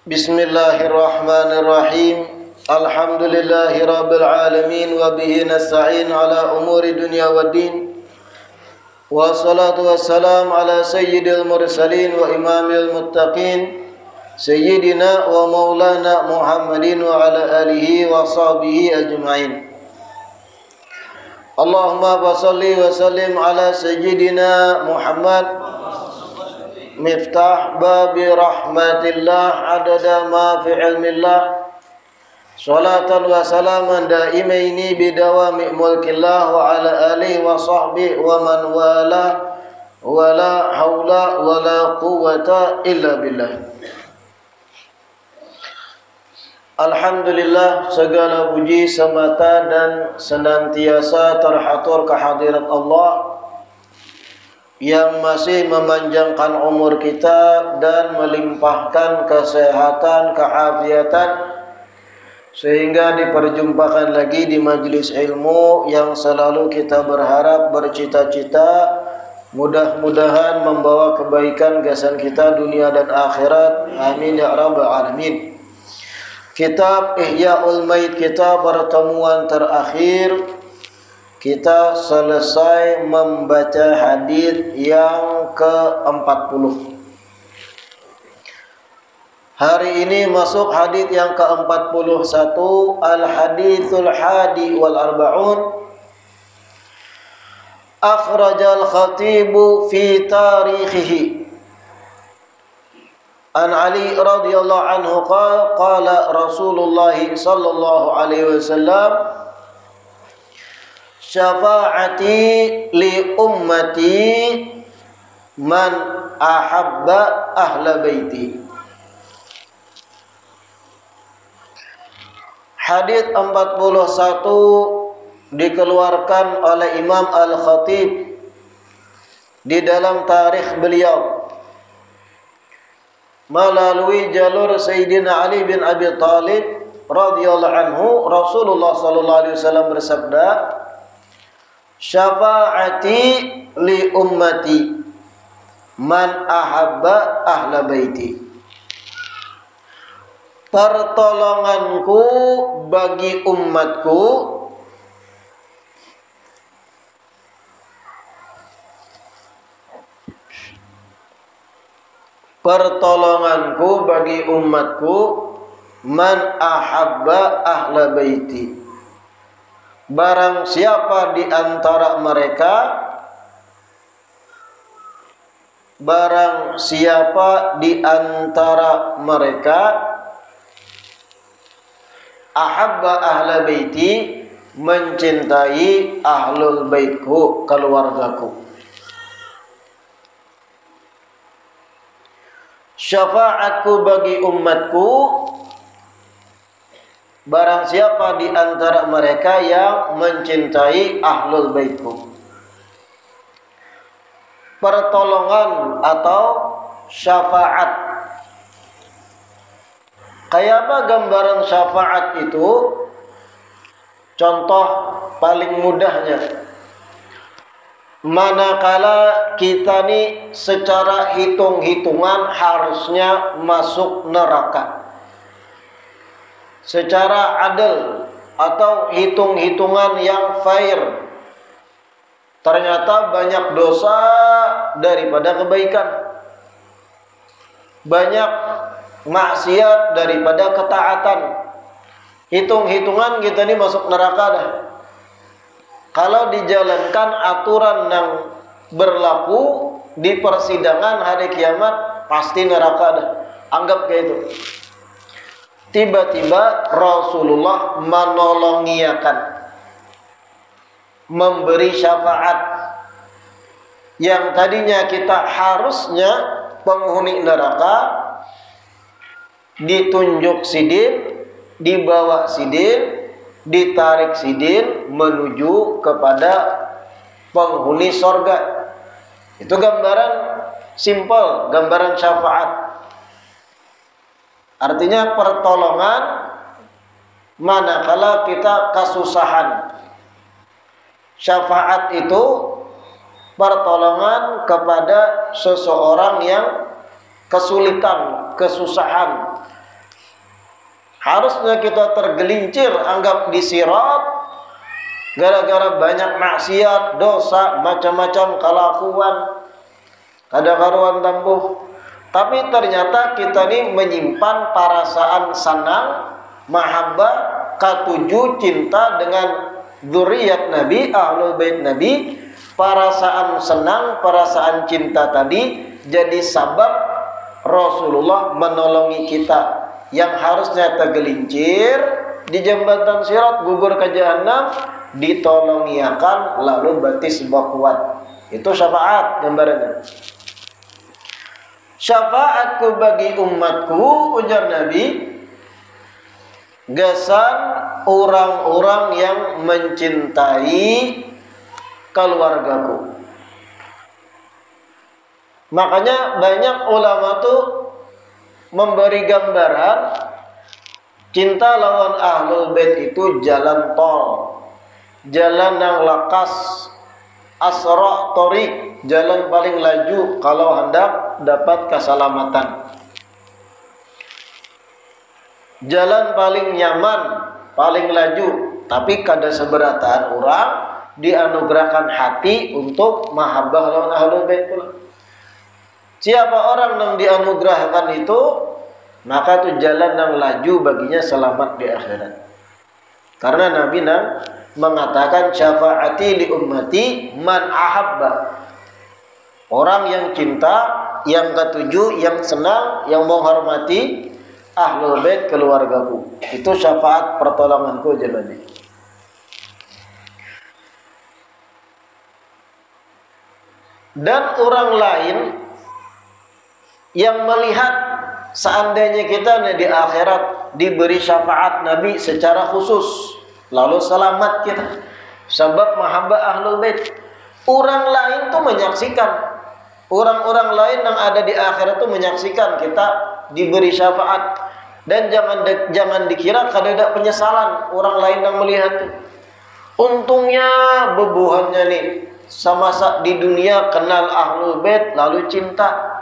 Bismillahirrahmanirrahim. Alhamdulillahirabbil alamin wa bihi nasta'in ala umuri dunya waddin. Wassalatu wassalamu ala sayyidil mursalin wa imamil muttaqin sayyidina wa maulana Muhammadin wa ala alihi wa sahbihi ajma'in. Allahumma salli wa sallim ala sayyidina Muhammad miftah babi rahmatillah adada ma fi ilmillah salatan wa salaman daimaini bidawami mulkillah wa ala alihi wa sahbihi wa man wala wala haula wala quwata illa billah. Alhamdulillah, segala puji semata dan senantiasa terhatur kehadirat Allah yang masih memanjangkan umur kita dan melimpahkan kesehatan, keafiatan sehingga diperjumpakan lagi di majelis ilmu yang selalu kita berharap bercita-cita mudah-mudahan membawa kebaikan gasan kita dunia dan akhirat. Amin ya rabbal alamin. Kitab Ihya'ul Maid kita pertemuan terakhir kita selesai membaca hadis yang ke-40. Hari ini masuk hadis yang ke-41, al-haditsul hadi wal arba'un. Akhrajal khatibu fi tarikhihi. An Ali radhiyallahu anhu qala Rasulullah sallallahu alaihi wasallam syafaati li ummati man ahabba ahla baiti. Hadis 41 dikeluarkan oleh Imam Al-Khatib di dalam tarikh beliau melalui jalur Sayyidina Ali bin Abi Thalib radhiyallahu anhu. Rasulullah sallallahu alaihi wasallam bersabda, syafaati li ummati man ahabba ahla baiti. Pertolonganku bagi umatku man ahabba ahla baiti. Barang siapa di antara mereka ahabba ahla baiti, mencintai ahlul baitku, keluargaku. Syafaatku bagi umatku, barang siapa di antara mereka yang mencintai ahlul baitku. Pertolongan atau syafaat. Kayak apa gambaran syafaat itu? Contoh paling mudahnya, manakala kita nih secara hitung-hitungan harusnya masuk neraka, secara adil atau hitung-hitungan yang fair, ternyata banyak dosa daripada kebaikan, banyak maksiat daripada ketaatan. Hitung-hitungan kita ini masuk neraka dah. Kalau dijalankan aturan yang berlaku di persidangan hari kiamat, pasti neraka dah. Anggap kayak itu. Tiba-tiba Rasulullah menolongiakan, memberi syafaat yang tadinya kita harusnya penghuni neraka, ditunjuk sidin, dibawa sidin, ditarik sidin menuju kepada penghuni sorga. Itu gambaran simpel, gambaran syafaat. Artinya pertolongan manakala kita kesusahan. Syafaat itu pertolongan kepada seseorang yang kesulitan, kesusahan. Harusnya kita tergelincir, anggap di sirat, gara-gara banyak maksiat, dosa, macam-macam kelakuan, kada karuan tambuh. Tapi ternyata kita ini menyimpan perasaan senang, mahabbah, katuju, cinta dengan zuriat Nabi, ahlul bait Nabi. Perasaan senang, perasaan cinta tadi jadi sabab Rasulullah menolongi kita yang harusnya tergelincir di jembatan sirat, gugur ke jahanam, ditolongiakan lalu batis kuat. Itu syafaat gambarannya. Syafaatku bagi umatku, ujar Nabi, gasan orang-orang yang mencintai keluargaku. Makanya banyak ulama tuh memberi gambaran cinta lawan ahlul bait itu jalan tol, jalan yang lakas, asra torik, jalan paling laju kalau hendak dapat keselamatan, jalan paling nyaman, paling laju. Tapi kada seberatan orang dianugerahkan hati untuk mahabbah lawan ahlul bait pula. Siapa orang yang dianugerahkan itu, maka itu jalan yang laju baginya selamat di akhirat. Karena Nabi mengatakan syafaati li ummati man ahabba. Orang yang cinta, yang ketujuh, yang senang, yang menghormati ahlul bait keluargaku. Itu syafaat pertolonganku Nabi. Dan orang lain yang melihat seandainya kita di akhirat diberi syafaat Nabi secara khusus, lalu selamat kita sebab mahabbah ahlul bait. Orang lain tuh menyaksikan, orang-orang lain yang ada di akhirat tuh menyaksikan kita diberi syafaat. Dan jangan dikira kada penyesalan orang lain yang melihat tuh. Untungnya bebuhannya nih semasa di dunia kenal ahlul bait lalu cinta.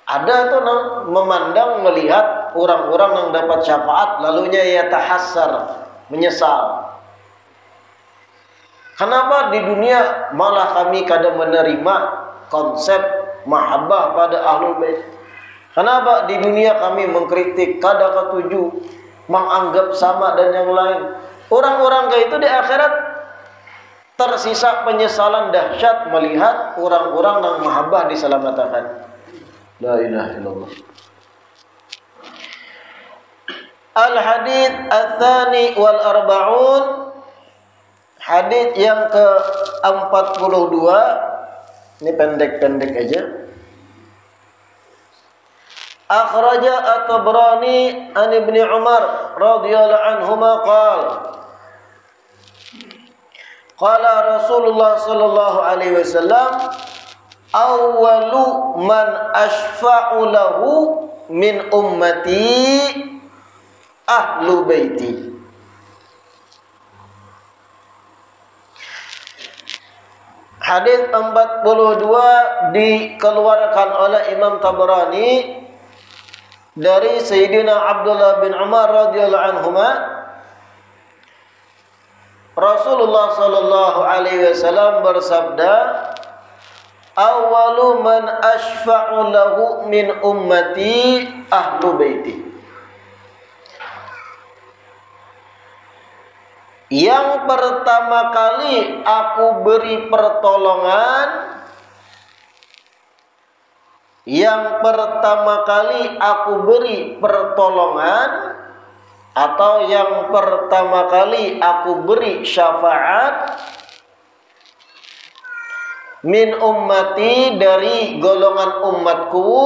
Ada tuh memandang melihat orang-orang yang dapat syafaat lalunya ia tahassar, menyesal. Kenapa di dunia malah kami kada menerima konsep mahabbah pada ahlul bait? Kenapa di dunia kami mengkritik, kada ketuju, menganggap sama dan yang lain? Orang-orang kayak itu di akhirat tersisa penyesalan dahsyat melihat orang-orang yang mahabbah diselamatkan. La ilaha illallah. Al-hadits ats-tsani wal arba'un, hadits yang ke-42. Ini pendek-pendek aja. Akhraja at-Tabrani an Ibnu Umar radhiyallahu anhuma qala Rasulullah sallallahu alaihi wasallam awwalu man ashfa'u lahu min ummati ahlu baiti. Hadis 42 dikeluarkan oleh Imam Tabrani dari Sayyidina Abdullah bin Umar radhiyallahu anhuma. Rasulullah sallallahu alaihi wasallam bersabda, awwalu man ashfa'u lahu min ummati ahlu baiti. Yang pertama kali aku beri pertolongan, yang pertama kali aku beri pertolongan, atau yang pertama kali aku beri syafaat, min ummati dari golongan umatku,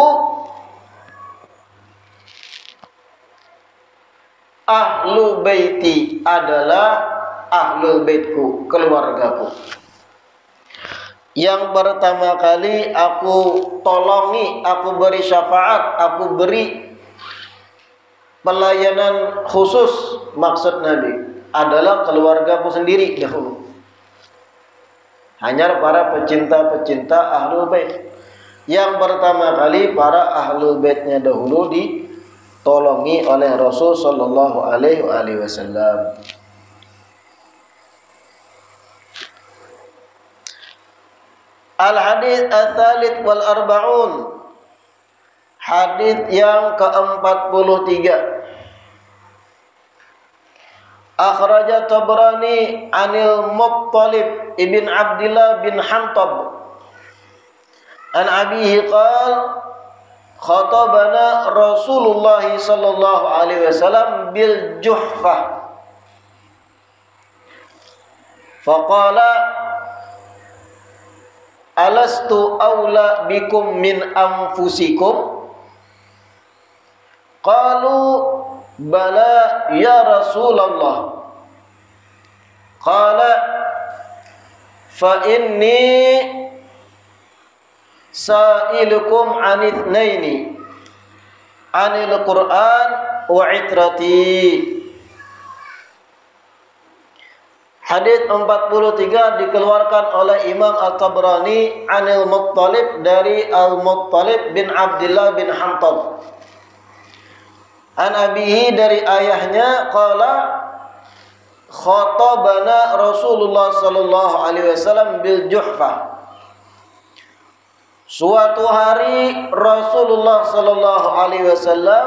ahlu baiti adalah ahlul baitku, keluargaku. Yang pertama kali aku tolongi, aku beri syafaat, aku beri pelayanan khusus, maksud Nabi adalah keluargaku sendiri dahulu. Hanya para pecinta-pecinta ahlul bait. Yang pertama kali para ahlul baitnya dahulu ditolongi oleh Rasul sallallahu alaihi wasallam. Al-hadits ats-tsalits wal arba'un. Hadis yang ke-43. Akhraja Tabrani anil Muttalib ibn Abdillah bin Hantab an abihi qala khatabana Rasulullah sallallahu alaihi wasallam bil Juhfah faqala alastu aula bikum min anfusikum qalu bala ya Rasulullah qala fa inni sa'ilukum anithnaini anil Qur'an wa itrati. Hadis 43 dikeluarkan oleh Imam At-Tabrani anil Muttalib dari Al-Muttalib bin Abdillah bin Hantab. An abihi dari ayahnya qala khatabana Rasulullah sallallahu alaihi wasallam bil Juhfah. Suatu hari Rasulullah sallallahu alaihi wasallam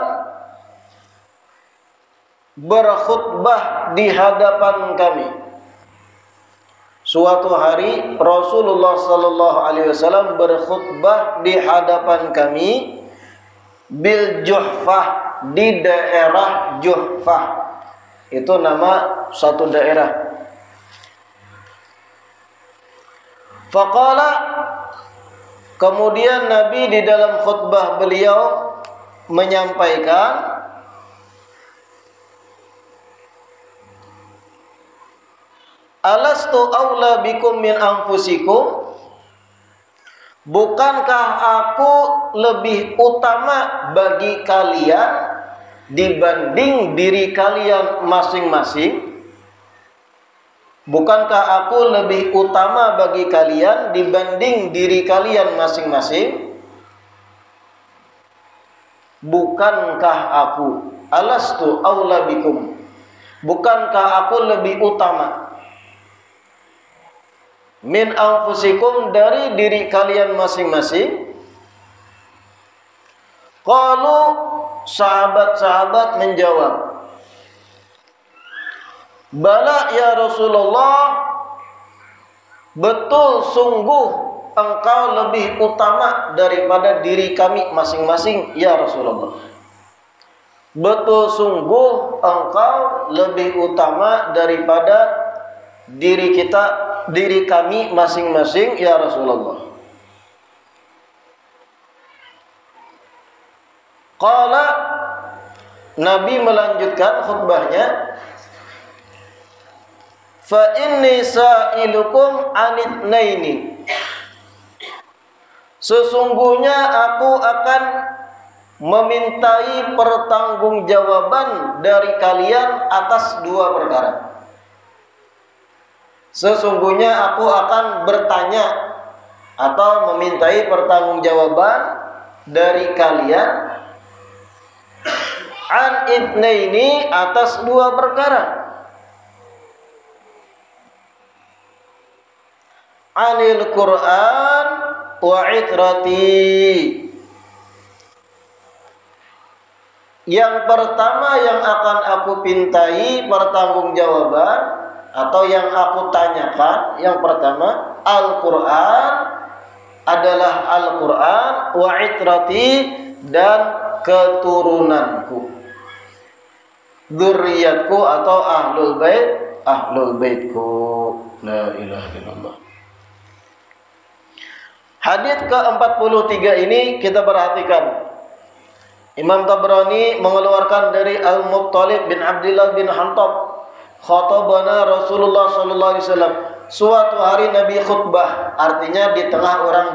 berkhutbah di hadapan kami. Suatu hari Rasulullah sallallahu alaihi wasallam berkhutbah di hadapan kami bil Juhfah, di daerah Juhfah. Itu nama satu daerah. Faqala, kemudian Nabi di dalam khutbah beliau menyampaikan, alastu aula bikum min anfusikum, bukankah aku lebih utama bagi kalian dibanding diri kalian masing-masing? Bukankah aku lebih utama bagi kalian dibanding diri kalian masing-masing? Bukankah aku, alastu aula bikum, bukankah aku lebih utama min anfusikum, dari diri kalian masing-masing? Qalu, sahabat-sahabat menjawab, bala ya Rasulullah, betul sungguh engkau lebih utama daripada diri kami masing-masing ya Rasulullah. Betul sungguh engkau lebih utama daripada diri kami masing-masing ya Rasulullah. Qala, Nabi melanjutkan khutbahnya, fa inni sa'ilukum anithnaini, sesungguhnya aku akan memintai pertanggungjawaban dari kalian atas dua perkara. Sesungguhnya aku akan bertanya atau memintai pertanggungjawaban dari kalian an itsnaini, atas dua perkara. Anil Qur'an wa itrati. Yang pertama yang akan aku pintai pertanggungjawaban atau yang aku tanyakan, yang pertama Al-Qur'an, adalah Al-Qur'an, wa itrati, dan keturunanku, dzurriyyatku atau ahlul baitku. La ilaha illallah. Hadis ke-43 ini kita perhatikan. Imam Tabrani mengeluarkan dari Al-Muttalib bin Abdullah bin Hantab, khatabana Rasulullah sallallahu alaihi wasallam. Suatu hari Nabi khutbah, artinya di tengah orang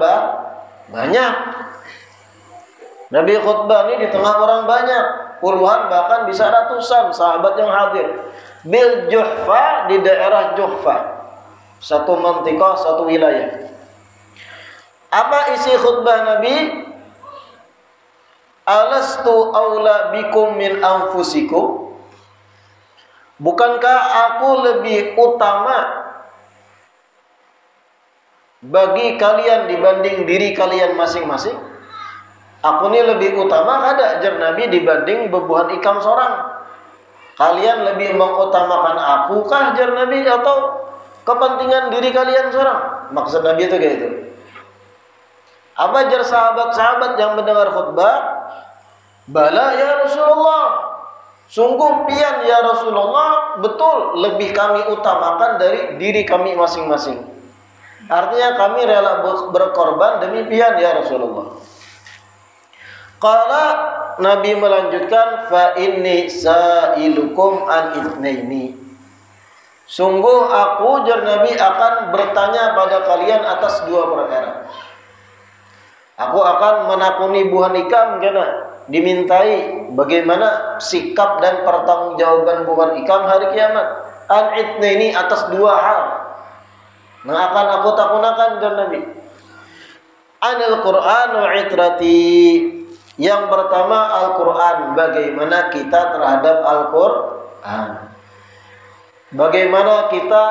banyak. Nabi khutbah ini di tengah orang banyak, puluhan bahkan bisa ratusan sahabat yang hadir. Bil Juhfa, di daerah Juhfa, satu mantiqah, satu wilayah. Apa isi khutbah Nabi? Alastu aula bikum min anfusikum? Bukankah aku lebih utama bagi kalian dibanding diri kalian masing-masing? Aku ini lebih utama kada ajar Nabi dibanding bebuhan ikam seorang. Kalian lebih mengutamakan aku kah ajar Nabi atau kepentingan diri kalian seorang? Maksud Nabi itu kayak itu. Apa ajar sahabat-sahabat yang mendengar khutbah? Bala ya Rasulullah, sungguh pian ya Rasulullah, betul lebih kami utamakan dari diri kami masing-masing. Artinya kami rela berkorban demi pian ya Rasulullah. Qala, Nabi melanjutkan, fa inni sa'ilukum an itsnaini. Sungguh aku jar Nabi akan bertanya pada kalian atas dua perkara. Aku akan menakuni buhan ikam kena dimintai bagaimana sikap dan pertanggungjawaban bukan ikam hari kiamat. An itsnaini, atas dua hal yang akan aku takunakan dan Nabi. Anil Quran wa itrati. Yang pertama Al-Quran, bagaimana kita terhadap Al-Quran, bagaimana kita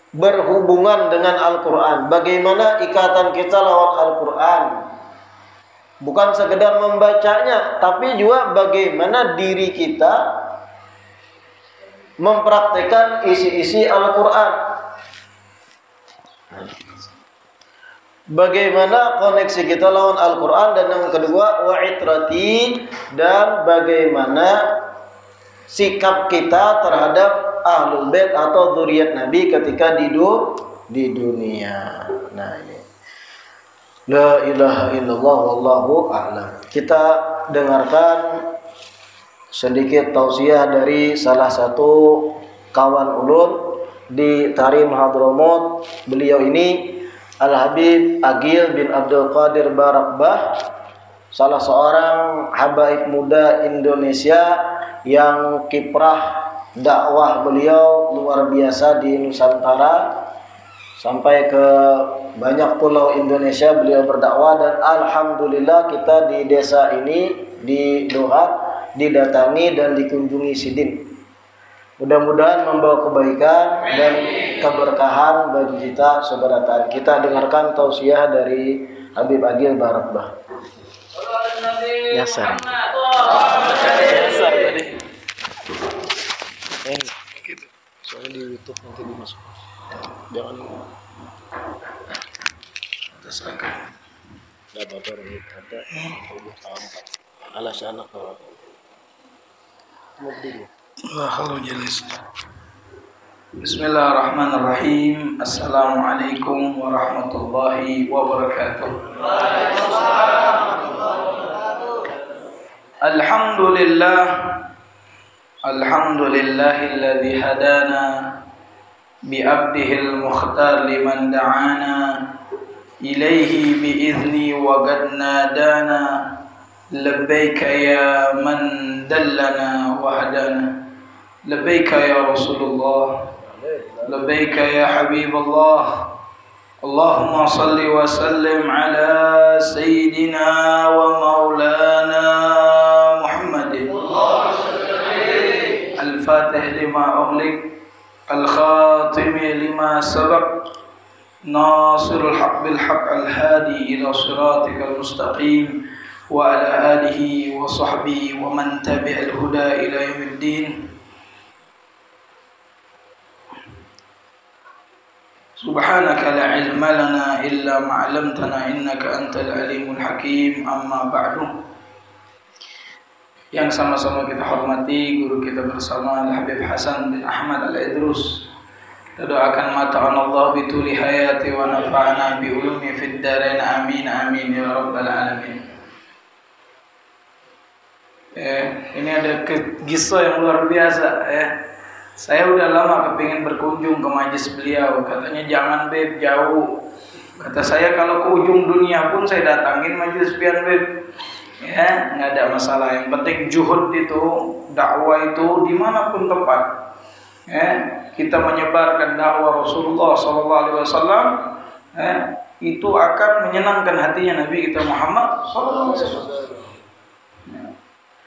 berhubungan dengan Al-Quran, bagaimana ikatan kita lawan Al-Quran. Bukan sekedar membacanya, tapi juga bagaimana diri kita mempraktikkan isi-isi Al-Quran. Bagaimana koneksi kita lawan Al-Quran. Dan yang kedua, wa itrati, dan bagaimana sikap kita terhadap Ahlul Bait atau dzurriyyat Nabi ketika di dunia. Nah, ini la ilaha illallah wallahu a'lam. Kita dengarkan sedikit tausiah dari salah satu kawan ulun di Tarim Hadramut. Beliau ini Al-Habib Agil bin Abdul Qadir Barakbah, salah seorang habaib muda Indonesia yang kiprah dakwah beliau luar biasa di Nusantara. Sampai ke banyak pulau Indonesia beliau berdakwah, dan alhamdulillah kita di desa ini di Doha didatangi dan dikunjungi sidin. Mudah-mudahan membawa kebaikan dan keberkahan bagi kita seberatan. Kita dengarkan tausiah dari Habib Agil Barakbah. Yasar. Yasar tadi. Soalnya di YouTube nanti dimasuk. Jangan atas angka. Enggak apa-apa ini kata lebih tampak. Alasan apa? Mobil. Halo jelis. Bismillahirrahmanirrahim. Assalamualaikum warahmatullahi wabarakatuh. Alhamdulillah. Alhamdulillahilladzi hadana bi'abdihil mukhtar liman da'ana ilaihi bi'izni wa qad nadana labbaika ya man dallana wa hadana. لبيك يا رسول الله، لبيك يا حبيب الله. اللهم صل وسلم على سيدنا ومولانا محمد الفاتح لما أغلق الخاتم لما سبق ناصر الحق بالحق الهادي إلى صراطك المستقيم وعلى آله وصحبه ومن تبع الهدى إلى يوم الدين. Subhanaka la ilma lana illa ma 'allamtana innaka antal alimul hakim. Amma ba'du. Yang sama-sama kita hormati guru kita bersama Al-Habib Hasan bin Ahmad Al-Idrus. Kita doakan mata'an Allah bituli hayati wa nafa'ana bi ulumi fid darain, amin amin ya rabbal alamin. Ini ada kisah yang luar biasa. Saya udah lama kepingin berkunjung ke majelis beliau. Katanya jangan Beb, jauh. Kata saya kalau ke ujung dunia pun saya datangin majelis pian Beb. Ya, nggak ada masalah. Yang penting juhud itu, dakwah itu dimanapun tempat. Kita menyebarkan dakwah Rasulullah SAW. Itu akan menyenangkan hatinya Nabi kita Muhammad SAW.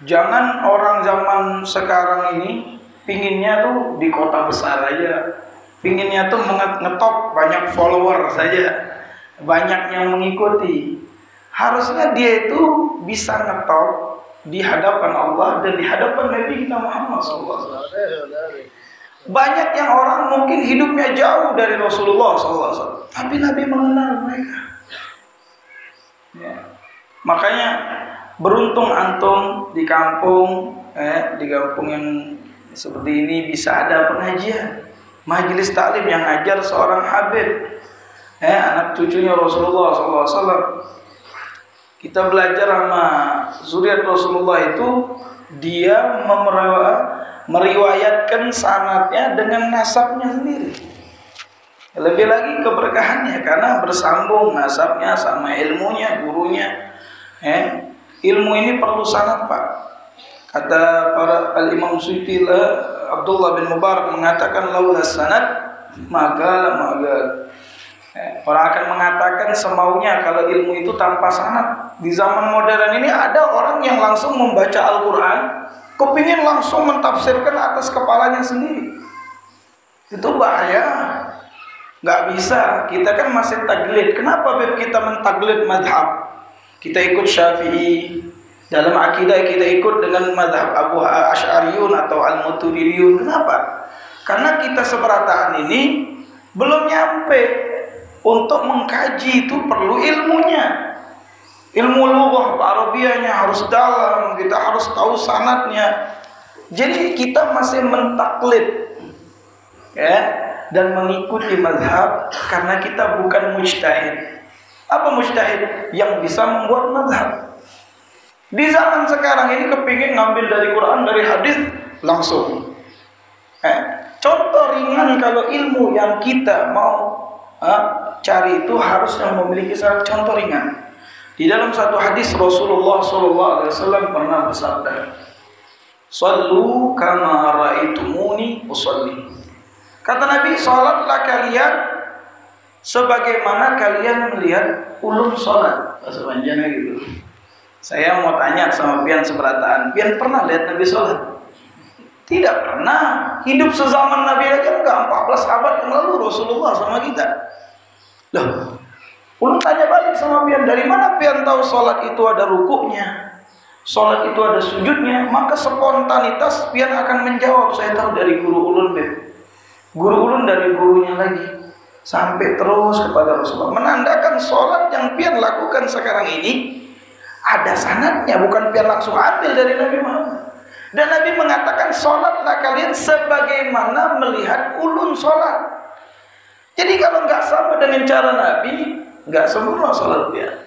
Jangan orang zaman sekarang ini pinginnya tuh di kota besar aja, pinginnya tuh ngetop banyak follower saja, banyak yang mengikuti. Harusnya dia itu bisa ngetop di hadapan Allah dan di hadapan Nabi kita Muhammad SAW. Banyak yang orang mungkin hidupnya jauh dari Rasulullah SAW, tapi Nabi mengenal mereka. Makanya beruntung antum di kampung yang seperti ini bisa ada pengajian, majelis taklim yang ngajar seorang habib, anak cucunya Rasulullah SAW. Kita belajar sama zuriat Rasulullah itu, dia meriwayatkan sanadnya dengan nasabnya sendiri. Lebih lagi keberkahannya karena bersambung nasabnya sama ilmunya, gurunya. Ilmu ini perlu sanad, Pak. Kata para al-Imam Suyuti, Abdullah bin Mubarak mengatakan laula sanad maka. Orang akan mengatakan semaunya kalau ilmu itu tanpa sanad. Di zaman modern ini ada orang yang langsung membaca Al-Quran, kepingin langsung mentafsirkan atas kepalanya sendiri. Itu bahaya. Nggak bisa. Kita kan masih taglid. Kenapa Beb kita mentaglid madhab? Kita ikut Syafi'i, dalam akidah kita ikut dengan madhab Abu Asy'ariyun atau Al-Maturidiyun. Kenapa? Karena kita seberataan ini belum nyampe. Untuk mengkaji itu perlu ilmunya. Ilmu lughah Arabiyahnya harus dalam, kita harus tahu sanadnya. Jadi kita masih mentaklid dan mengikuti mazhab karena kita bukan mujtahid. Apa mujtahid? Yang bisa membuat mazhab. Di zaman sekarang ini kepingin ngambil dari Quran, dari hadis langsung. Contoh ringan kalau ilmu yang kita mau cari itu harus yang memiliki syarat. Contoh ringan. Di dalam satu hadis Rasulullah SAW pernah bersabda, "Shallu kama ra'aitumuni usolli." Kata Nabi, salatlah kalian sebagaimana kalian melihat ulun salat. Bahasa panjangnya gitu. Saya mau tanya sama pian seberataan, pian pernah lihat Nabi salat? Tidak pernah. Hidup sezaman Nabi aja enggak, 14 abad yang lalu Rasulullah sama kita. Loh, ulun tanya balik sama pian, dari mana pian tahu salat itu ada rukuknya, salat itu ada sujudnya? Maka spontanitas pian akan menjawab, saya tahu dari guru ulun, Beb. Guru ulun dari gurunya lagi, sampai terus kepada Rasulullah. Menandakan salat yang pian lakukan sekarang ini ada sanadnya, bukan pian langsung ambil dari Nabi Muhammad. Dan Nabi mengatakan, salatlah kalian sebagaimana melihat ulun salat. Jadi kalau nggak sama dengan cara Nabi, nggak sempurna salat dia.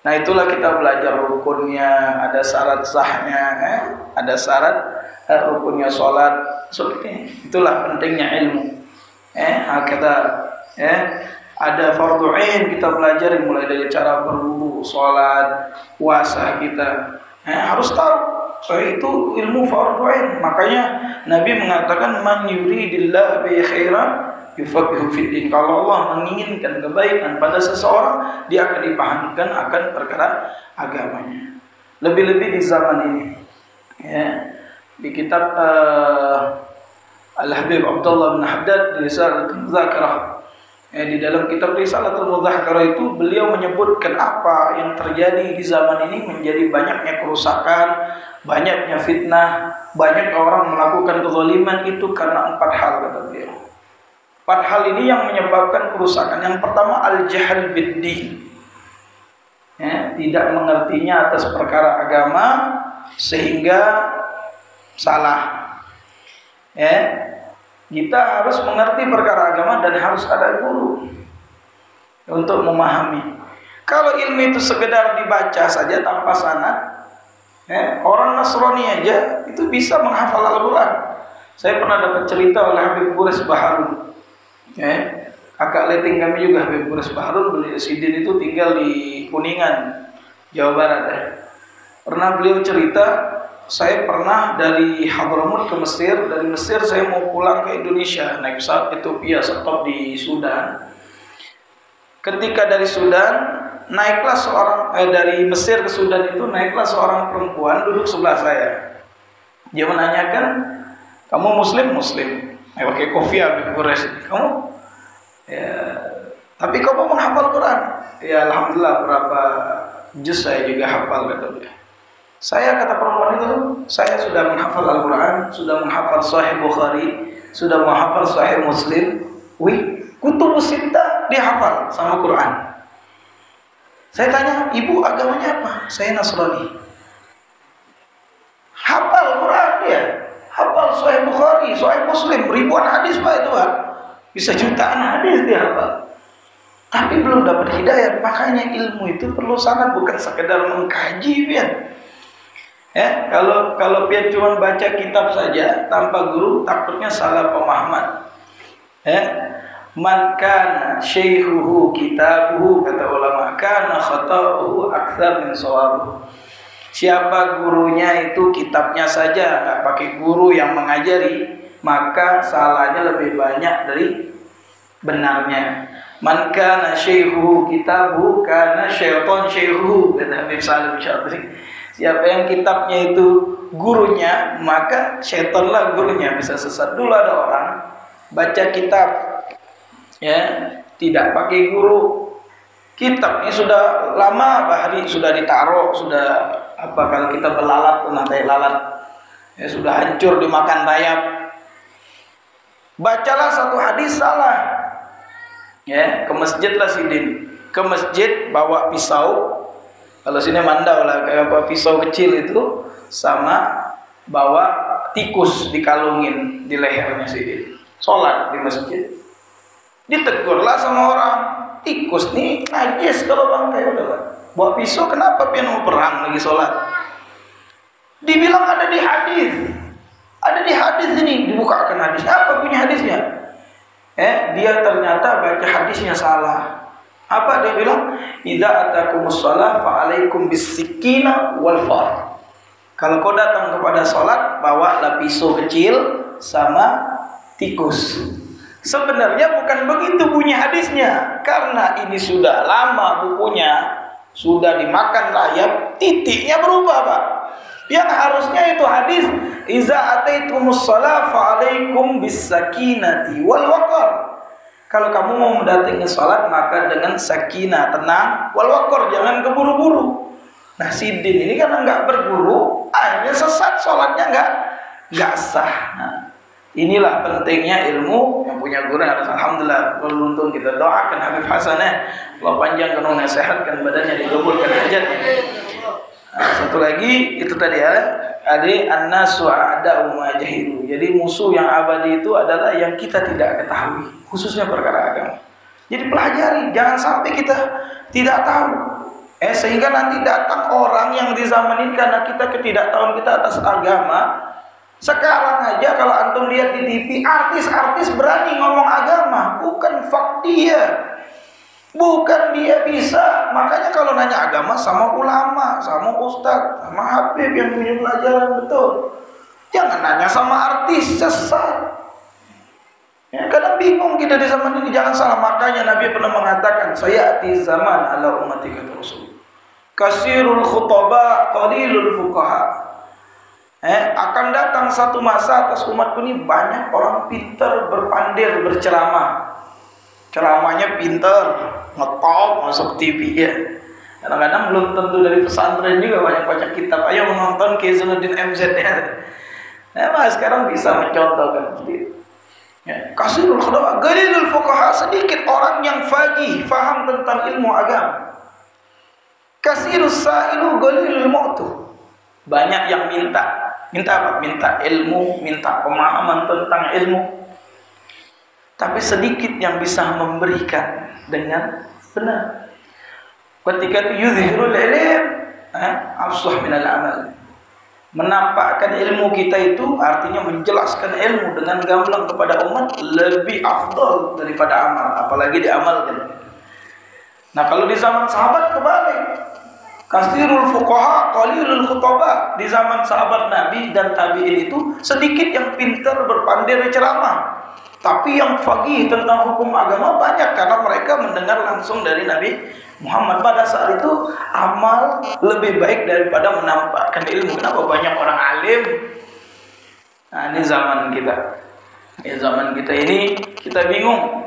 Nah itulah kita belajar rukunnya, ada syarat sahnya, ada syarat rukunnya salat. Seperti itulah pentingnya ilmu. Ada fardu ain kita belajar mulai dari cara berwudu, salat, puasa kita. Harus tahu. Itu ilmu fardu ain. Makanya Nabi mengatakan man yuridillah bi khairan yufaqihu fid din. Kalau Allah menginginkan kebaikan pada seseorang, dia akan dipahamkan akan perkara agamanya. Lebih-lebih di zaman ini. Di kitab Al-Habib Abdullah bin Haddad di Risalatul Mudzakarah. Di dalam kitab Risalatul Mudzakarah itu beliau menyebutkan apa yang terjadi di zaman ini, menjadi banyaknya kerusakan, banyaknya fitnah, banyak orang melakukan kezaliman itu karena 4 hal kata beliau. 4 hal ini yang menyebabkan kerusakan. Yang pertama al-jahl bid-din. Tidak mengertinya atas perkara agama sehingga salah. Kita harus mengerti perkara agama dan harus ada guru untuk memahami. Kalau ilmu itu sekedar dibaca saja tanpa sanad, Orang Nasrani aja itu bisa menghafal Al-Quran. Saya pernah dapat cerita oleh Habib Quresh Baharun. Kakak letting kami juga Habib Quresh Baharun, beliau Sidin itu tinggal di Kuningan, Jawa Barat. Pernah beliau cerita, saya pernah dari Hadramut ke Mesir, dari Mesir saya mau pulang ke Indonesia, naik pesawat Ethiopia, stop di Sudan. Ketika dari Sudan, naiklah dari Mesir ke Sudan itu naiklah seorang perempuan duduk sebelah saya. Dia menanyakan, kamu Muslim? Pakai kopiah Habib Quresh. Kamu? Ya, tapi kamu menghafal Quran? Ya, alhamdulillah berapa juz saya juga hafal, kata dia. Saya, kata perempuan itu, saya sudah menghafal Al-Quran, sudah menghafal Sahih Bukhari, sudah menghafal Sahih Muslim. Kutubus sittah dihafal sama Quran. Saya tanya, ibu agamanya apa? Saya Nasrani. Hafal Quran dia, hafal Sahih Bukhari, Sahih Muslim, ribuan hadis Pak itu Pak. Bisa jutaan hadis dia hafal. Tapi belum dapat hidayah. Makanya ilmu itu perlu sanad, bukan sekedar mengkaji ya. Kalau pian cuma baca kitab saja tanpa guru, takutnya salah pemahaman. Man kana syaihuhu kitabuhu, kata ulama, kana khata'uhu aktsar min shawabuhu. Siapa gurunya itu kitabnya saja, enggak pakai guru yang mengajari, maka salahnya lebih banyak dari benarnya. Man kana syaihuhu kitabuhu kana syaitan syaihuhu, kata Habib Salim Syadri. Siapa yang kitabnya itu gurunya, maka syaitanlah gurunya. Bisa sesat. Dulu ada orang baca kitab, tidak pakai guru. Kitabnya sudah lama bahari, sudah ditaruh, sudah kalau kita belalat, nanti lalat, sudah hancur dimakan rayap. Bacalah satu hadis salah, ke masjid lah Sidin, ke masjid bawa pisau. Kalau sini mandau lah, kayak apa, pisau kecil itu, sama bawa tikus dikalungin di lehernya Sidin. Sholat di masjid, ditegurlah sama orang, tikus nih najis kalau bangkai, udah bawa pisau, kenapa pian mau perang lagi sholat? Dibilang ada di hadis ini, dibukakan hadis. Apa punya hadisnya? Dia ternyata baca hadisnya salah. Apa dia bilang? Idza atakumus shalah fa alaikum bisikina wal far. Kalau kau datang kepada salat, bawalah pisau kecil sama tikus. Sebenarnya bukan begitu bunyi hadisnya, karena ini sudah lama bukunya, sudah dimakan rayap, titiknya berubah Pak. Yang harusnya itu hadis idza ataitumus shalah fa alaikum bisakinati wal waqar. Kalau kamu mau mendatangi sholat, maka dengan sakinah, tenang, wal waqar, jangan keburu-buru. Nah, Sidin ini karena nggak berguru, akhirnya sesat, sholatnya nggak sah. Nah, inilah pentingnya ilmu. Yang punya guru harus alhamdulillah, beruntung kita doakan Habib Hasan, Allah panjangkan umurnya, sehatkan badannya, dikabulkan hajatnya. Nah, satu lagi itu tadi ada an-nasu a'da'u ma jahilu. Jadi musuh yang abadi itu adalah yang kita tidak ketahui, khususnya perkara agama. Jadi pelajari, jangan sampai kita tidak tahu. Sehingga nanti datang orang yang di zaman ini karena kita ketidaktahuan kita atas agama. Sekarang aja kalau antum lihat di TV, artis-artis berani ngomong agama, bukan faktia. Bukan dia bisa. Makanya kalau nanya agama sama ulama, sama ustadz, sama habib yang punya pelajaran betul. Jangan nanya sama artis, sesat. Kadang bingung kita di zaman ini, jangan salah. Makanya Nabi pernah mengatakan, sayati zaman ala ummati kata Rasul, kasirul khutaba qalilul fuqaha. Akan datang satu masa atas umatku ini banyak orang pintar berpandir berceramah. Ceramahnya pintar, ngetop, masuk TV ya. Kadang-kadang belum tentu dari pesantren juga, banyak baca kitab. Ayo menonton Kiai Zainuddin MZ ya. Sekarang bisa mencontohkan seperti itu. Kasirul khutaba qalilul fuqaha, sedikit orang yang faqih, faham tentang ilmu agama. Kasirus sa'ilu qalilul mu'tu, banyak yang minta apa? Minta ilmu, minta pemahaman tentang ilmu, tapi sedikit yang bisa memberikan dengan benar. Ketika yuzhirul ilm afsah minal amal, Menampakkan ilmu kita itu artinya menjelaskan ilmu dengan gamblang kepada umat lebih afdal daripada amal, apalagi diamalkan. Nah, kalau di zaman sahabat kebalik. Kasirul fuqaha qalilul khutaba. Di zaman sahabat Nabi dan tabi'in itu sedikit yang pintar berpandai ceramah. Tapi yang faqih tentang hukum agama banyak karena mereka mendengar langsung dari Nabi Muhammad. Pada saat itu amal lebih baik daripada menampakkan ilmu. Kenapa banyak orang alim? Nah, ini zaman kita. Zaman kita ini kita bingung.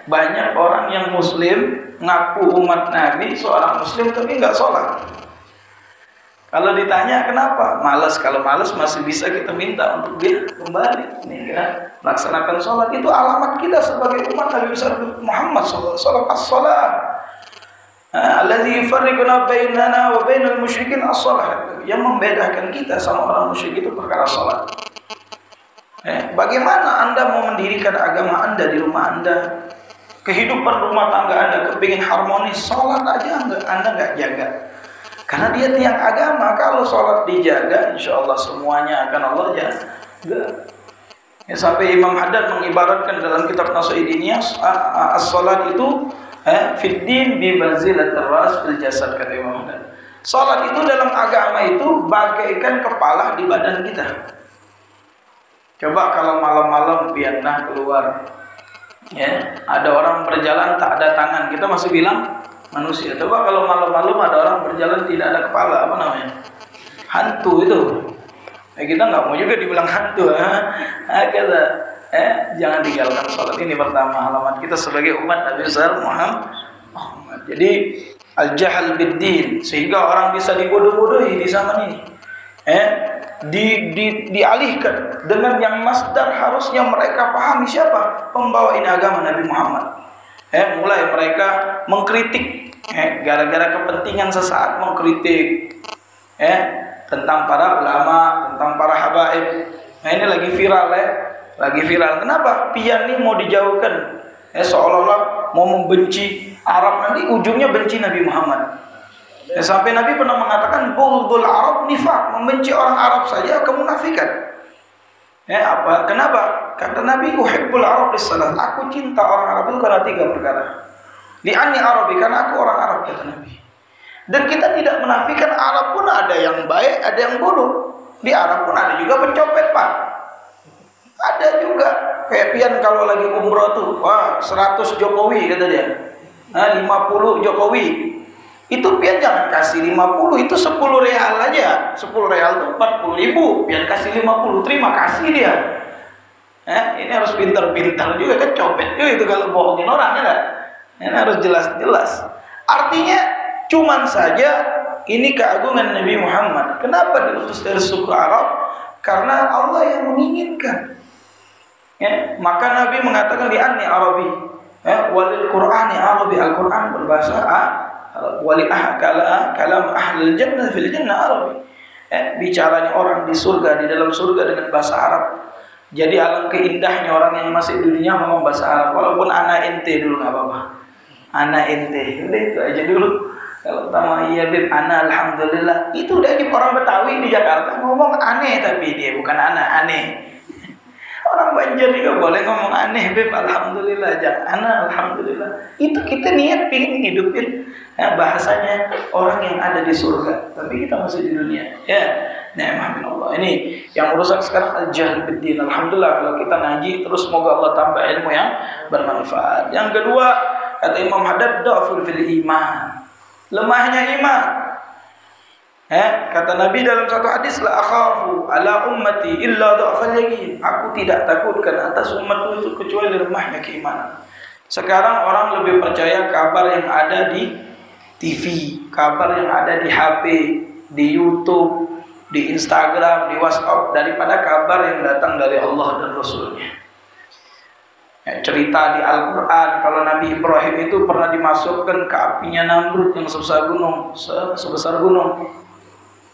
Banyak orang yang muslim ngaku umat Nabi, seorang muslim tapi nggak sholat. Kalau ditanya kenapa? Malas. Kalau malas masih bisa kita minta untuk dia kembali. Nih kan, laksanakan sholat itu alamat kita sebagai umat Nabi besar Muhammad sallallahu alaihi wasallam. Alladzi yufarriquna bainana wa bainal musyrikin as-shalah. Yang membedakan kita sama orang musyrik itu perkara sholat. Bagaimana Anda mau mendirikan agama Anda di rumah Anda? Kehidupan rumah tangga Anda kepingin harmonis, sholat aja Anda nggak jaga. Karena dia tiang agama. Kalau sholat dijaga, insya Allah semuanya akan Allah jaga. Sampai Imam Haddad mengibaratkan dalam kitab Nasihatiyah, as-sholat itu fid din bi manzilatir ras fil jasad, kata Imam Haddad. Sholat itu dalam agama itu bagaikan kepala di badan kita. Coba kalau malam-malam pianah keluar, ada orang berjalan tak ada tangan, kita masih bilang manusia. Coba kalau malam-malam ada orang berjalan tidak ada kepala, apa namanya? Hantu itu. Kita nggak mau juga dibilang hantu. Kata, jangan tinggalkan sholat. Ini pertama alamat kita sebagai umat Nabi besar Muhammad. Jadi al-jahl bid-din, sehingga orang bisa dibodoh-bodohi di zaman ini. Dialihkan dengan yang masdar harusnya mereka pahami siapa pembawa ini agama Nabi Muhammad. Mulai mereka mengkritik gara-gara kepentingan sesaat, mengkritik tentang para ulama, tentang para habaib. Nah, ini lagi viral lagi viral. Kenapa? Pian ini mau dijauhkan, seolah-olah mau membenci Arab, nanti ujungnya benci Nabi Muhammad. Sampai Nabi pernah mengatakan bughdzul Arab nifaq, membenci orang Arab saja kemunafikan. Apa? Kenapa? Kata Nabi, uhibbul Arab lis-salat. Aku cinta orang Arab itu karena 3 perkara. Li'anni Arabi, karena aku orang Arab, kata Nabi. Dan kita tidak menafikan Arab pun ada yang baik, ada yang buruk. Di Arab pun ada juga pencopet, Pak. Ada juga. Kayak pian kalau lagi umroh tuh, wah 100 Jokowi kata dia. 50 Jokowi. Itu pian jangan kasih 50, itu 10 real aja. 10 real itu 40.000. Pian kasih 50, terima kasih dia. Ini harus pintar-pintar juga kan, copet juga itu kalau bohongin orang, ya. Ini harus jelas-jelas. Artinya cuman saja ini keagungan Nabi Muhammad. Kenapa diutus dari suku Arab? Karena Allah yang menginginkan. Maka Nabi mengatakan li'anni Arabi, walil Qur'ani Arabi, Al-Quran berbahasa wali kalam ahlul jannah fil jannah Arabi. Bicaranya orang di surga, di dalam surga dengan bahasa Arab. Jadi alangkah indahnya orang yang masih di dunia ngomong bahasa Arab, walaupun anak ente dulu nggak apa-apa. Anak ente, udah itu aja dulu. Kalau sama iya beb, anak alhamdulillah. Itu udah di orang Betawi di Jakarta ngomong aneh, tapi dia bukan anak aneh. Orang Banjar juga boleh ngomong aneh beb, alhamdulillah, jangan anak alhamdulillah. Itu kita niat pengen hidupin bahasanya orang yang ada di surga, tapi kita masih di dunia. Ni'mah min Allah. Ini yang merusak sekarang al-jahl bid-din. Alhamdulillah kalau kita ngaji terus, semoga Allah tambah ilmu yang bermanfaat. Yang kedua, kata Imam Haddad, dha'ful fil iman. Lemahnya iman. Kata Nabi dalam satu hadis, la akhafu ala ummati illa dha'fal yaqin. Aku tidak takutkan atas umatku itu kecuali lemahnya keimanan. Sekarang orang lebih percaya kabar yang ada di TV, kabar yang ada di HP, di YouTube, di Instagram, di WhatsApp, daripada kabar yang datang dari Allah dan Rasulnya. Cerita di Al-Quran kalau Nabi Ibrahim itu pernah dimasukkan ke apinya Namrud yang sebesar gunung.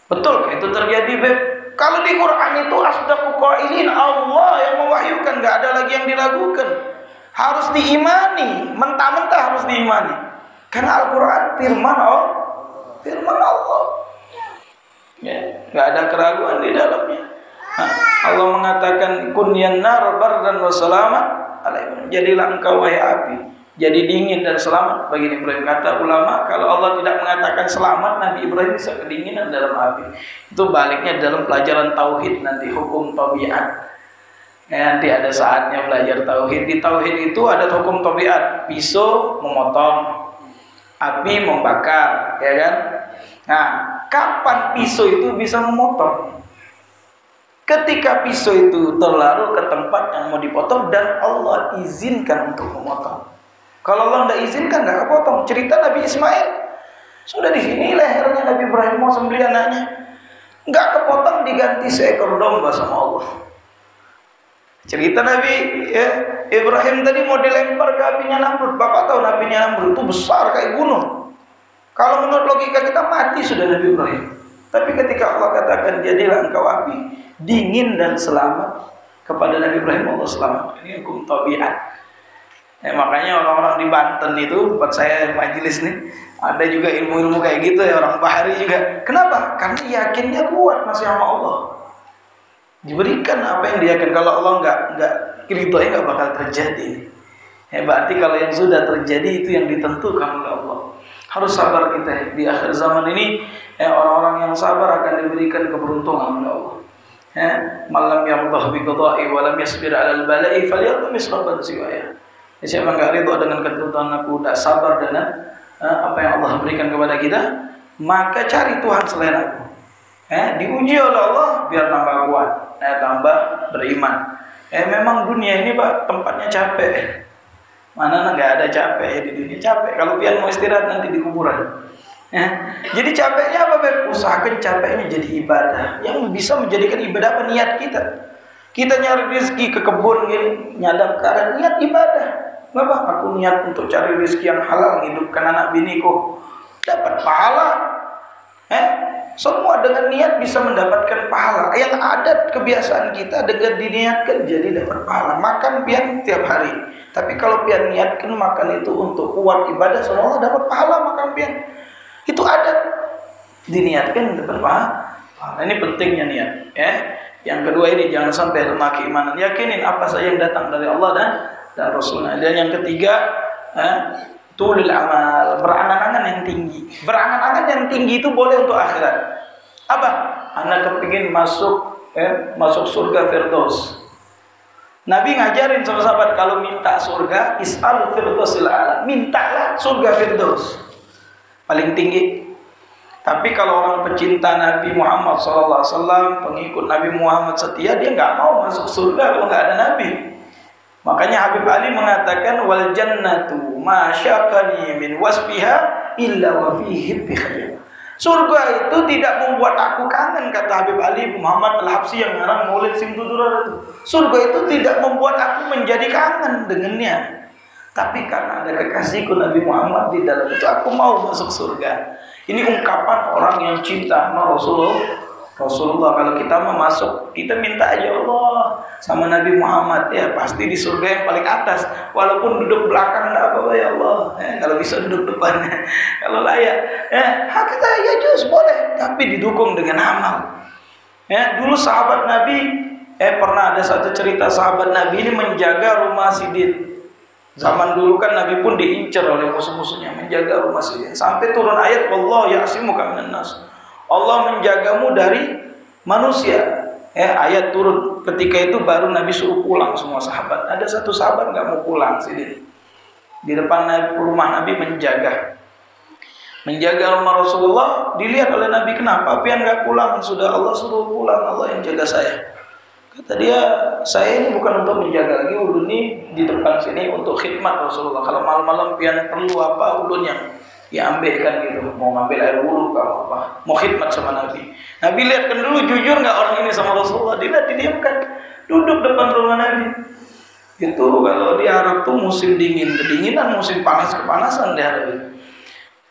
Betul itu terjadi, beb? Kalau di Quran itu asdaqu qailin, Allah yang mewahyukan, nggak ada lagi yang diragukan. Harus diimani, mentah-mentah harus diimani. Karena Al-Quran firman Allah. nggak ada keraguan di dalamnya. Allah mengatakan kunyan nar bardan wa salaman alaikum, jadilah engkau wahai api jadi dingin dan selamat bagi Ibrahim. Kata ulama, kalau Allah tidak mengatakan selamat, Nabi Ibrahim bisa kedinginan dalam api. Itu baliknya dalam pelajaran tauhid nanti, hukum tabiat. Nanti ada saatnya belajar tauhid. Di tauhid itu ada hukum tabiat. Pisau memotong, api membakar, ya kan? Nah, kapan pisau itu bisa memotong? Ketika pisau itu terlalu ke tempat yang mau dipotong dan Allah izinkan untuk memotong. Kalau Allah tidak izinkan, nggak kepotong. Cerita Nabi Ismail, sudah di sini lehernya Nabi Ibrahim mau sembelih anaknya, nggak kepotong, diganti seekor domba sama Allah. Cerita Nabi Ibrahim tadi mau dilempar ke apinya Namrud. Bapak tahu apinya Namrud itu besar kayak gunung. Kalau menurut logika kita mati sudah Nabi Ibrahim. Tapi ketika Allah katakan jadilah engkau api dingin dan selamat, kepada Nabi Ibrahim Allah selamat. Ini hukum tabiat. Makanya orang-orang di Banten itu, buat saya majelis nih, ada juga ilmu-ilmu kayak gitu ya, orang Bahari juga. Kenapa? Karena yakinnya kuat masih sama Allah. Diberikan apa yang diyakin. Kalau Allah nggak ridhonya nggak bakal terjadi. Berarti kalau yang sudah terjadi itu yang ditentukan oleh Allah. Harus sabar kita di akhir zaman ini. Orang-orang yang sabar akan diberikan keberuntungan oleh Allah. Malam yardah bi qada'i wa lam yasbir 'alal bala'i falyaltamis rabban siwaya. Siapa enggak ridho dengan ketentuan aku, tidak sabar dengan apa yang Allah berikan kepada kita, maka cari Tuhan selain aku. Diuji oleh Allah biar tambah kuat, tambah beriman. Memang dunia ini Pak tempatnya capek. Mana nggak ada capek di dunia, capek. Kalau pian mau istirahat nanti di kuburan. Jadi capeknya apa Beb? Usahakan capeknya jadi ibadah yang bisa menjadikan ibadah apa niat kita. Kita nyari rezeki ke kebun gini, nyadap karena niat ibadah. Bapak, aku niat untuk cari rezeki yang halal, hidupkan anak biniku, dapat pahala. Semua dengan niat bisa mendapatkan pahala. Yang ada kebiasaan kita dengan diniatkan jadi dapat pahala. Makan pian tiap hari. Tapi kalau pian niatkan makan itu untuk kuat ibadah, semua dapat pahala makan pian. Itu adat. Diniatkan dapat pahala. Ini pentingnya niat. Yang kedua ini jangan sampai lemah keimanan. Yakinin apa saja yang datang dari Allah dan Rasulnya. Dan yang ketiga, tulul amal, berangan-angan yang tinggi. Berangan-angan yang tinggi itu boleh untuk akhirat. Apa? Anak kepingin masuk surga Firdaus. Nabi ngajarin sama sahabat kalau minta surga, is'al Firdausil a'la. Mintalah surga Firdaus. Paling tinggi. Tapi kalau orang pecinta Nabi Muhammad SAW, pengikut Nabi Muhammad setia, dia nggak mau masuk surga kalau nggak ada Nabi. Makanya Habib Ali mengatakan wal jannatu ma syaqani min wasfiha illa wa fihi bikhair. Surga itu tidak membuat aku kangen, kata Habib Ali Muhammad Al-Habsyi yang ngarang Maulid Simtudurar itu. Surga itu tidak membuat aku menjadi kangen dengannya. Tapi karena ada kekasihku Nabi Muhammad di dalam itu, aku mau masuk surga. Ini ungkapan orang yang cinta sama Rasulullah. Kalau kita mau masuk, kita minta aja Allah sama Nabi Muhammad, ya pasti di surga yang paling atas. Walaupun duduk belakang enggak apa-apa ya Allah. Kalau bisa duduk depannya, kalau layak. Kita ya jus boleh, tapi didukung dengan amal. Dulu sahabat Nabi, pernah ada satu cerita sahabat Nabi ini menjaga rumah Sidin. Zaman dulu kan Nabi pun diincar oleh musuh-musuhnya, menjaga rumah Sidin. Sampai turun ayat wallahu ya'simuka minan nas. Allah menjagamu dari manusia. Ayat turun ketika itu baru Nabi suruh pulang semua sahabat. Ada satu sahabat nggak mau pulang Sidin. Di depan rumah Nabi menjaga rumah Rasulullah. Dilihat oleh Nabi, kenapa pian nggak pulang? Sudah Allah suruh pulang, Allah yang jaga saya. Kata dia, saya ini bukan untuk menjaga lagi, ulun ini di depan sini untuk khidmat Rasulullah. Kalau malam-malam pian perlu apa, ulun yang diambilkan gitu. Mau ngambil air wudhu kalau apa, mau khidmat sama Nabi. Nabi lihatkan dulu jujur nggak orang ini sama Rasulullah. Dia didiamkan, duduk depan rumah Nabi. Itu kalau di Arab tuh musim dingin kedinginan, musim panas kepanasan di Arab itu.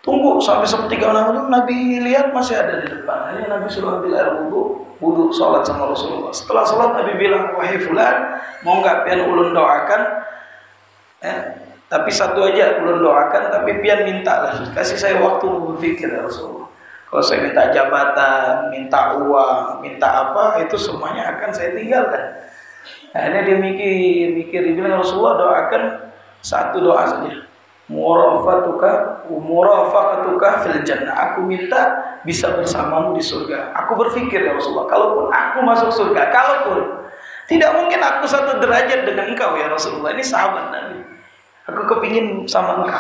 Tunggu sampai sepertiga malam, Nabi lihat masih ada di depan. Akhirnya Nabi suruh ambil air wudhu, sholat sama Rasulullah. Setelah sholat Nabi bilang, wahai fulan, mau nggak pian ulun doakan? Tapi satu aja ulun doakan, tapi pian minta lah, kasih saya waktu berpikir ya Rasulullah. Kalau saya minta jabatan, minta uang, minta apa, itu semuanya akan saya tinggalkan. Akhirnya dia mikir, dia bilang, Rasulullah doakan satu doa saja. Murafaqatuka fil jannah. Aku minta bisa bersamamu di surga. Aku berpikir ya Rasulullah, kalaupun aku masuk surga, kalaupun tidak mungkin aku satu derajat dengan engkau ya Rasulullah. Ini sahabat Nabi. Aku kepingin sama engkau.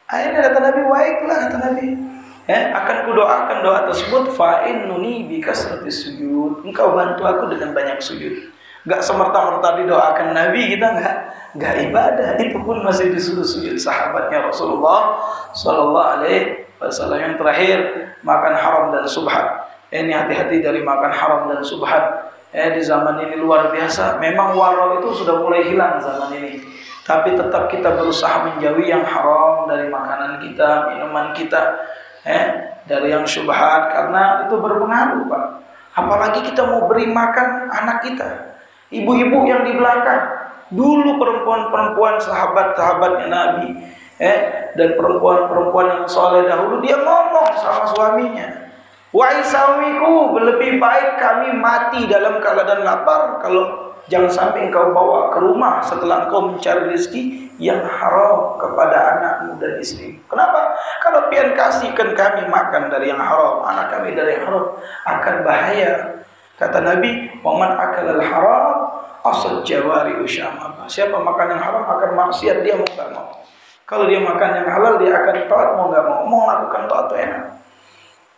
Akhirnya kata Nabi, baiklah kata Nabi. Akan kudoakan doa tersebut, fa'innuni bikasratis sujud. Engkau bantu aku dengan banyak sujud. Gak semerta-merta didoakan Nabi, kita gak ibadah. Itu pun masih disuruh sujud sahabatnya Rasulullah Sallallahu Alaihi Wasallam. Yang terakhir, makan haram dan subhat. Ini hati-hati dari makan haram dan subhat. Di zaman ini luar biasa. Memang waro itu sudah mulai hilang zaman ini. Tapi tetap kita berusaha menjauhi yang haram dari makanan kita, minuman kita, dari yang syubhat, karena itu berpengaruh, Pak. Apalagi kita mau beri makan anak kita. Ibu-ibu yang di belakang, dulu perempuan-perempuan sahabat-sahabatnya Nabi, dan perempuan-perempuan yang soleh dahulu, dia ngomong sama suaminya, wahai suamiku, lebih baik kami mati dalam keadaan lapar, kalau jangan sampai engkau bawa ke rumah setelah engkau mencari rezeki yang haram kepada anakmu dan istri. Kenapa? Kalau pian kasihkan kami makan dari yang haram, anak kami dari yang haram, akan bahaya. Kata Nabi, "Waman akalal haram asad jawari usyamah." Siapa makan yang haram akan maksiat, dia mau enggak mau. Kalau dia makan yang halal, dia akan taat mau enggak mau. Mau lakukan taat itu enak.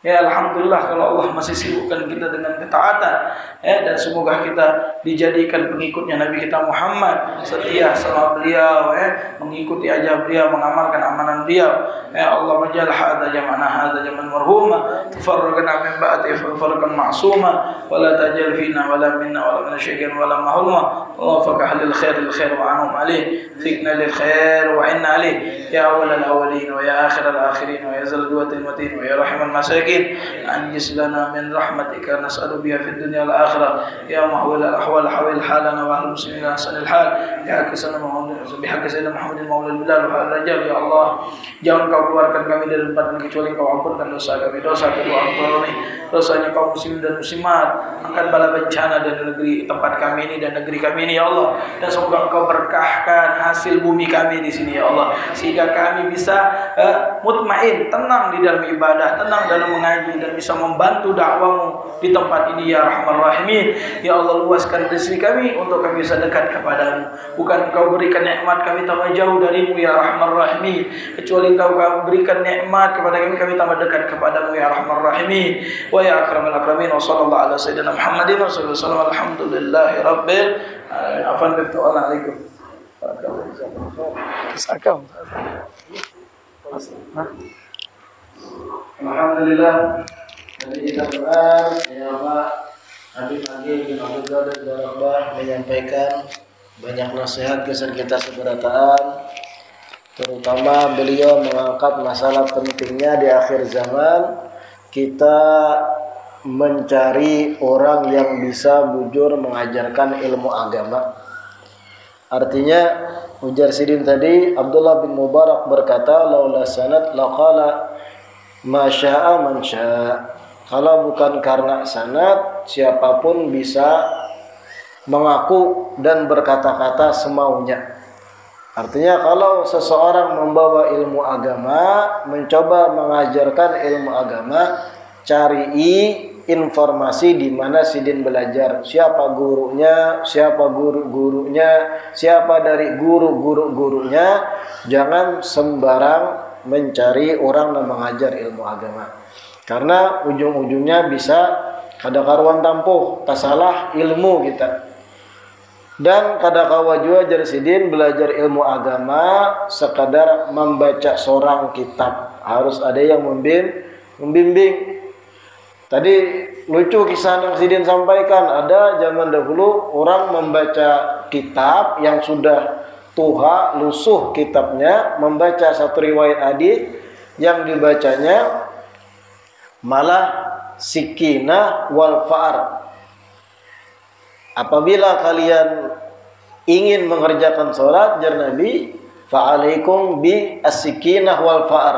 Ya alhamdulillah kalau Allah masih sibukkan kita dengan ketaatan, dan semoga kita dijadikan pengikutnya Nabi kita Muhammad, setia sama beliau, mengikuti ajar beliau, mengamalkan amanan beliau. Ya Allah majal hadza jama'ana hadza jama'an marhuma, tafarraqna min ba'di farqan ma'suma, wa la tajal fina wa la minna wa la min syai'in wa la mahuma. Allah fakah lil khair wa anhum alayh, fikna lil khair wa inna alayh. Ya awwalal awwalin wa ya akhiral akhirin wa ya zal duwatil matin wa ya rahimal masakin. أنجز لنا من رحمتك نسأل بها في الدنيا والآخرة يا محول الأحوال حول حالنا وأهل المسلمين أحسن الحال بحق سيدنا محمد مولى البلاد وحال الرجال. Ya Allah, jangan kau keluarkan kami dari tempat ini kecuali kau ampunkan dosa kami, dosa kedua orang tua kami, dosanya kaum muslimin dan muslimat. Angkat bala bencana dari negeri tempat kami ini dan negeri kami ini ya Allah, dan semoga engkau berkahkan hasil bumi kami di sini ya Allah, sehingga kami bisa mutmain, tenang di dalam ibadah, tenang dalam mengaji, dan bisa membantu dakwamu di tempat ini ya Rahman Rahimin. Ya Allah, luaskan rezeki kami untuk kami bisa dekat kepadamu. Bukan kau berikan nikmat kami tambah jauh darimu ya Rahman Rahimin, kecuali kau berikan nikmat kepada kami tambah dekat kepadamu ya Rahman Rahimin. Wa ya akramal akramin, wa sallallahu ala sayyidina Muhammadin wa sallallahu alaihi wasallam. Alhamdulillahi rabbil alamin. Afan bi'alaikum. Kisahkan. Alhamdulillah. Jadi kita dengar ya Pak Habib Agi bin Abdul Qadir Darabah menyampaikan banyak nasihat kesan kita seberataan, terutama beliau mengangkat masalah pentingnya di akhir zaman kita mencari orang yang bisa bujur mengajarkan ilmu agama. Artinya ujar Sidin tadi, Abdullah bin Mubarak berkata, laula sanad laqala ma syaa man syaa. Kalau bukan karena sanad, siapapun bisa mengaku dan berkata-kata semaunya. Artinya kalau seseorang membawa ilmu agama, mencoba mengajarkan ilmu agama, cari informasi di mana Sidin belajar, siapa gurunya, siapa guru-gurunya, siapa dari guru-gurunya. Jangan sembarang mencari orang yang mengajar ilmu agama, karena ujung-ujungnya bisa kada karuan tampuh, tak salah ilmu kita. Dan kada kawa jua jar Sidin belajar ilmu agama sekadar membaca seorang kitab, harus ada yang membimbing. Tadi lucu kisah yang Sidin sampaikan, ada zaman dahulu orang membaca kitab yang sudah tua, lusuh kitabnya, membaca satu riwayat hadis yang dibacanya malah sikinah wal fa'ar. Apabila kalian ingin mengerjakan sholat, jar Nabi, fa'alaikum bi as-sikinah wal fa'ar.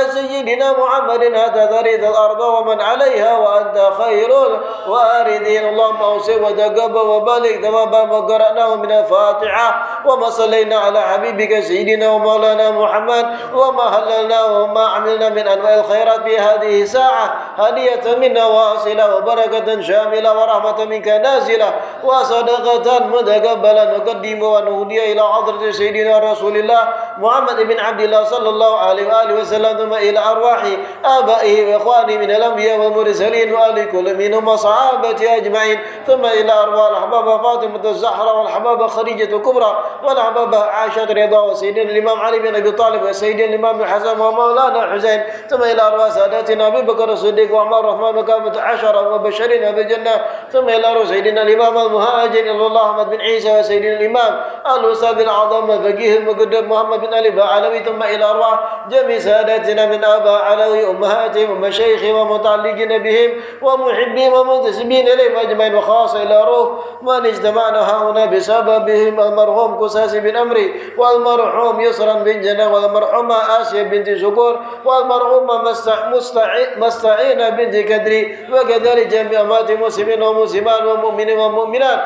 على سيدنا محمد حتى ترث الأرض ومن عليها وأنت خير الوارثين. اللهم أوصل وتقبل وبلغ ثواب ما قرأناه من الفاتحة وما صلينا على حبيبك سيدنا ومولانا محمد وما هللناه وما عملنا من أنواع الخيرات في هذه الساعة هدية منا واصلة وبركة شاملة ورحمة منك نازلة وصدقة متقبلة نقدم ونهدي إلى حضرة سيدنا رسول الله محمد بن عبد الله صلى الله عليه وآله وسلم ثم إلى أرواح آبائه وإخوانه من الأنبياء والمرسلين وآل كل منهم وصحابته أجمعين ثم إلى أرواح الأحباب فاطمة الزهراء والحبابة خديجة الكبرى والحبابة عائشة رضا وسيدنا الإمام علي بن أبي طالب وسيدنا الإمام الحسن ومولانا الحسين ثم إلى أرواح ساداتنا أبي بكر الصديق وعمر الرحمن وكافة عشرة وبشرين بالجنة ثم إلى أرواح سيدنا الإمام المهاجر إلى الله أحمد بن عيسى وسيدنا الإمام الأستاذ الأعظم الفقيه المقدم محمد بن علي علوي ثم إلى أرواح جميع ساداتنا من آباء علوي أمهاتهم ومشايخهم ومتعلقين بهم ومحبين ومنتسبين إليهم أجمعين وخاصة إلى روح من اجتمعنا هنا بسببهم المرحوم قساس بن أمري والمرحوم يسرا بن جنة والمرحومة آسيا بنت شكور والمرحومة مستعينة بنت كدري وكذلك جميع أموات المسلمين والمسلمات والمؤمنين والمؤمنات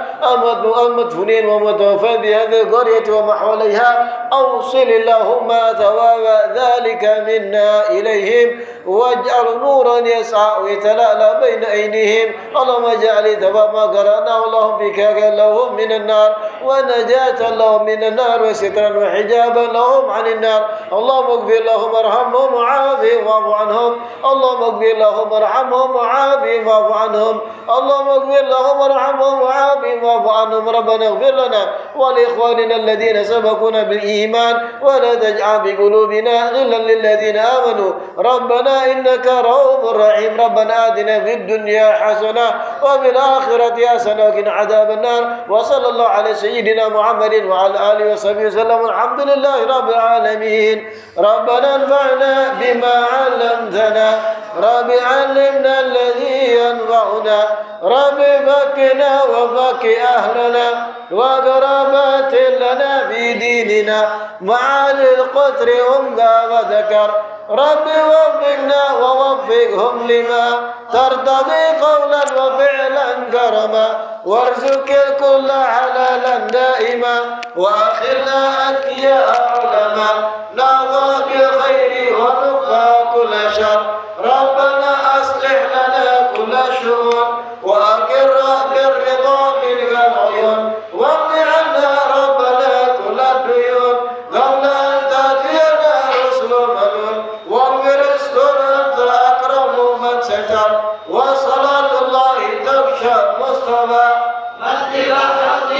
المدفونين ومتوفين بهذه القرية وما حواليها أوصل اللهم ثواب ذلك منا إليهم واجعل نورا يسعى ويتلألأ بين أيديهم. اللهم اجعل ثواب ما قرأناه اللهم فيك لهم من النار ونجاة لهم من النار وسترا وحجابا لهم عن النار. اللهم اغفر لهم وارحمهم وعافهم واعف عنهم. اللهم اغفر لهم وارحمهم وعافهم واعف عنهم. اللهم اغفر لهم وارحمهم وعافهم واعف عنهم. ربنا اغفر لنا ولإخواننا الذين سبقونا بالإيمان ولا تجعل بقلوبنا غلا للذين آمنوا ربنا إنك رؤوف رحيم. ربنا آتنا في الدنيا حسنة وفي الآخرة حسنة وقنا عذاب النار. وصلى الله على سيدنا محمد وعلى آله وصحبه وسلم. الحمد لله رب العالمين. ربنا انفعنا بما علمتنا رب علمنا الذي ينفعنا رب فكنا وفك أهلنا وقرابات لنا في ديننا مع القدر أمة وذكر رب وفقنا ووفقهم لما ترتضي قولا وفعلا كرما وارزق الكل حلالا دائما وآخرنا أتقياء علما نرضى بالخير ونقى كل شر. ربنا أصلح لنا كل شؤون وأقر بالرضا منك العيون واقض عنا ربنا كل الديون قبل أن تأتينا رسل ملون واغفر استر أنت أكرم من ستر. وصلاة الله تغشى مصطفى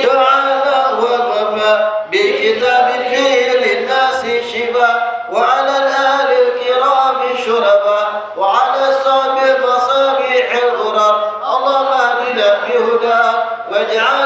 دعانا والوفاء بكتاب فيه للناس شفاء وعلى الآل الكرام شرفاء وعلى الصحب مصابيح الغرر. اللهم اهدنا بهداك واجعل